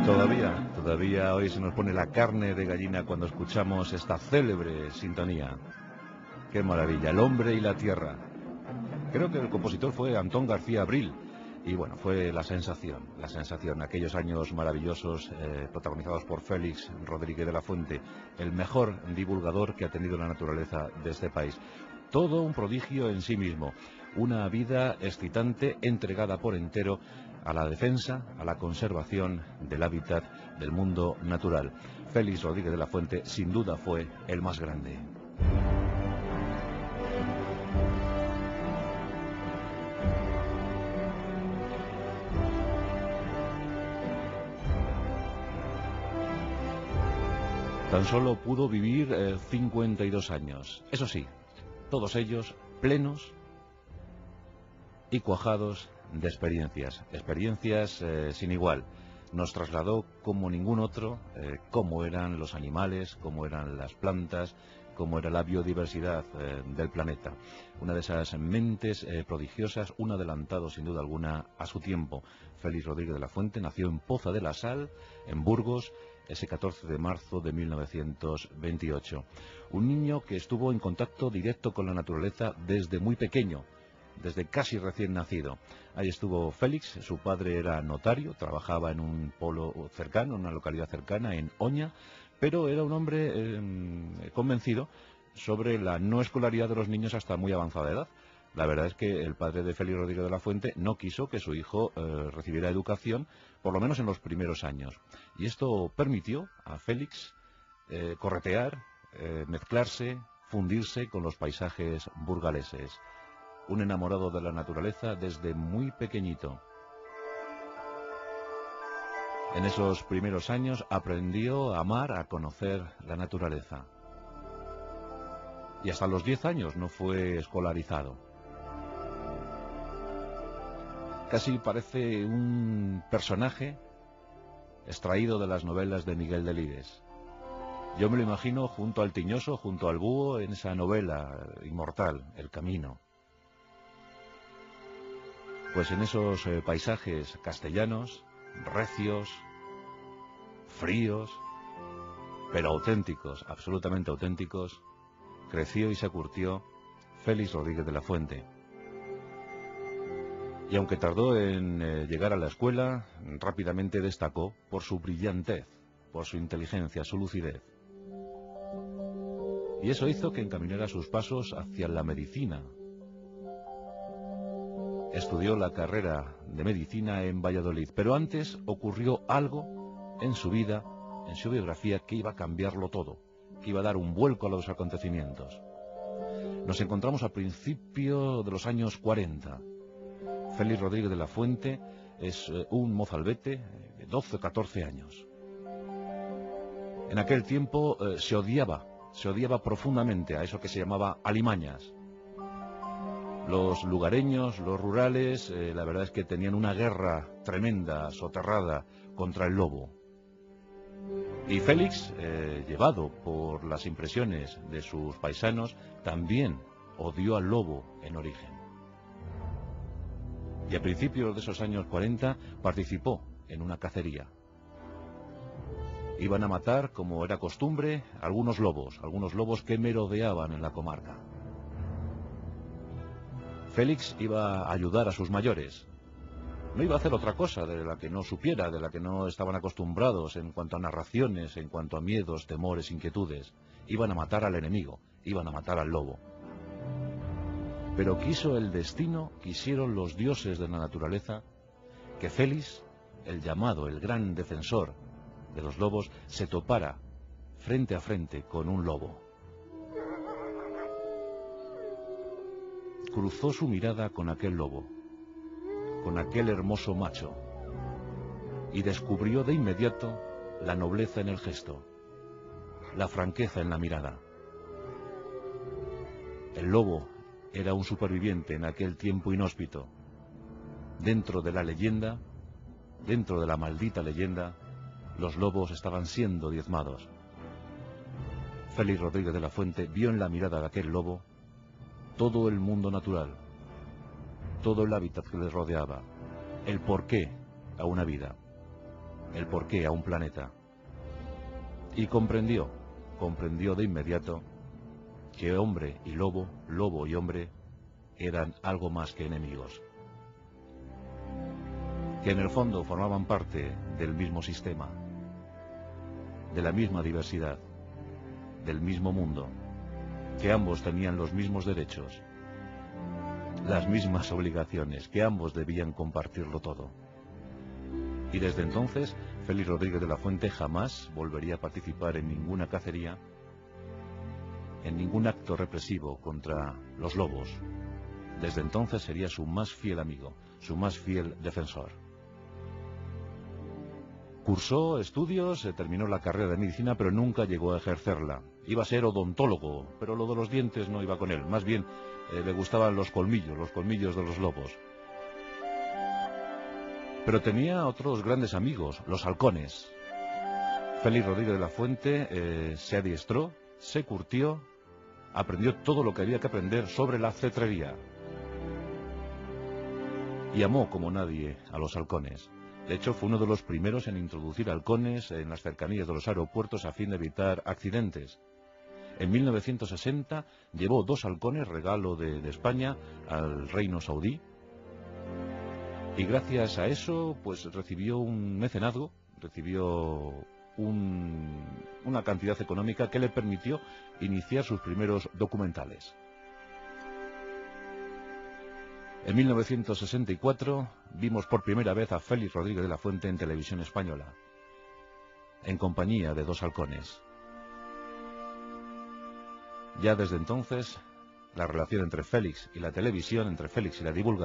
Todavía hoy se nos pone la carne de gallina cuando escuchamos esta célebre sintonía. ¡Qué maravilla! El hombre y la tierra. Creo que el compositor fue Antón García Abril. Y bueno, fue la sensación, aquellos años maravillosos protagonizados por Félix Rodríguez de la Fuente, el mejor divulgador que ha tenido la naturaleza de este país. Todo un prodigio en sí mismo, una vida excitante entregada por entero a la defensa, a la conservación del hábitat del mundo natural. Félix Rodríguez de la Fuente sin duda fue el más grande. Tan solo pudo vivir 52 años. Eso sí, todos ellos plenos y cuajados de experiencias sin igual. Nos trasladó como ningún otro cómo eran los animales, cómo eran las plantas, cómo era la biodiversidad del planeta. Una de esas mentes prodigiosas, un adelantado sin duda alguna a su tiempo. Félix Rodríguez de la Fuente nació en Poza de la Sal, en Burgos, ese 14 de marzo de 1928. Un niño que estuvo en contacto directo con la naturaleza desde muy pequeño, desde casi recién nacido. Ahí estuvo Félix, su padre era notario, trabajaba en un polo cercano, en una localidad cercana, en Oña, pero era un hombre convencido sobre la no escolaridad de los niños hasta muy avanzada edad. La verdad es que el padre de Félix Rodríguez de la Fuente no quiso que su hijo recibiera educación, por lo menos en los primeros años. Y esto permitió a Félix corretear, mezclarse, fundirse con los paisajes burgaleses. Un enamorado de la naturaleza desde muy pequeñito. En esos primeros años aprendió a amar, a conocer la naturaleza. Y hasta los 10 años no fue escolarizado. Casi parece un personaje extraído de las novelas de Miguel Delibes. Yo me lo imagino junto al Tiñoso, junto al búho, en esa novela inmortal, El Camino. Pues en esos paisajes castellanos, recios, fríos, pero auténticos, absolutamente auténticos, creció y se curtió Félix Rodríguez de la Fuente. Y aunque tardó en llegar a la escuela, rápidamente destacó por su brillantez, por su inteligencia, su lucidez. Y eso hizo que encaminara sus pasos hacia la medicina. Estudió la carrera de medicina en Valladolid, pero antes ocurrió algo en su vida, en su biografía, que iba a cambiarlo todo, que iba a dar un vuelco a los acontecimientos. Nos encontramos a principios de los años 40. Félix Rodríguez de la Fuente es un mozalbete de 12 o 14 años. En aquel tiempo se odiaba profundamente a eso que se llamaba alimañas. Los lugareños, los rurales, la verdad es que tenían una guerra tremenda, soterrada, contra el lobo. Y Félix, llevado por las impresiones de sus paisanos, también odió al lobo en origen. Y a principios de esos años 40 participó en una cacería. Iban a matar, como era costumbre, algunos lobos que merodeaban en la comarca. Félix iba a ayudar a sus mayores. No iba a hacer otra cosa de la que no supiera, de la que no estaban acostumbrados en cuanto a narraciones, en cuanto a miedos, temores, inquietudes. Iban a matar al enemigo, iban a matar al lobo. Pero quiso el destino, quisieron los dioses de la naturaleza, que Félix, el llamado, el gran defensor de los lobos, se topara frente a frente con un lobo. Cruzó su mirada con aquel lobo, con aquel hermoso macho, y descubrió de inmediato la nobleza en el gesto, la franqueza en la mirada. El lobo era un superviviente en aquel tiempo inhóspito. Dentro de la leyenda, dentro de la maldita leyenda, los lobos estaban siendo diezmados. Félix Rodríguez de la Fuente vio en la mirada de aquel lobo todo el mundo natural, todo el hábitat que les rodeaba, el porqué a una vida. el porqué a un planeta. Y comprendió de inmediato que hombre y lobo, lobo y hombre, eran algo más que enemigos. Que en el fondo formaban parte del mismo sistema, de la misma diversidad, del mismo mundo, que ambos tenían los mismos derechos, las mismas obligaciones, que ambos debían compartirlo todo. Y desde entonces, Félix Rodríguez de la Fuente jamás volvería a participar en ninguna cacería, en ningún acto represivo contra los lobos. Desde entonces sería su más fiel amigo, su más fiel defensor. Cursó estudios, terminó la carrera de medicina, pero nunca llegó a ejercerla. Iba a ser odontólogo, pero lo de los dientes no iba con él. Más bien, le gustaban los colmillos de los lobos. Pero tenía otros grandes amigos, los halcones. Félix Rodríguez de la Fuente se adiestró, se curtió, aprendió todo lo que había que aprender sobre la cetrería. Y amó como nadie a los halcones. De hecho, fue uno de los primeros en introducir halcones en las cercanías de los aeropuertos a fin de evitar accidentes. En 1960 llevó 2 halcones, regalo de España, al reino saudí. Y gracias a eso, pues recibió un mecenazgo, recibió una cantidad económica que le permitió iniciar sus primeros documentales. En 1964 vimos por primera vez a Félix Rodríguez de la Fuente en televisión española, en compañía de 2 halcones. Ya desde entonces, la relación entre Félix y la televisión, entre Félix y la divulgación,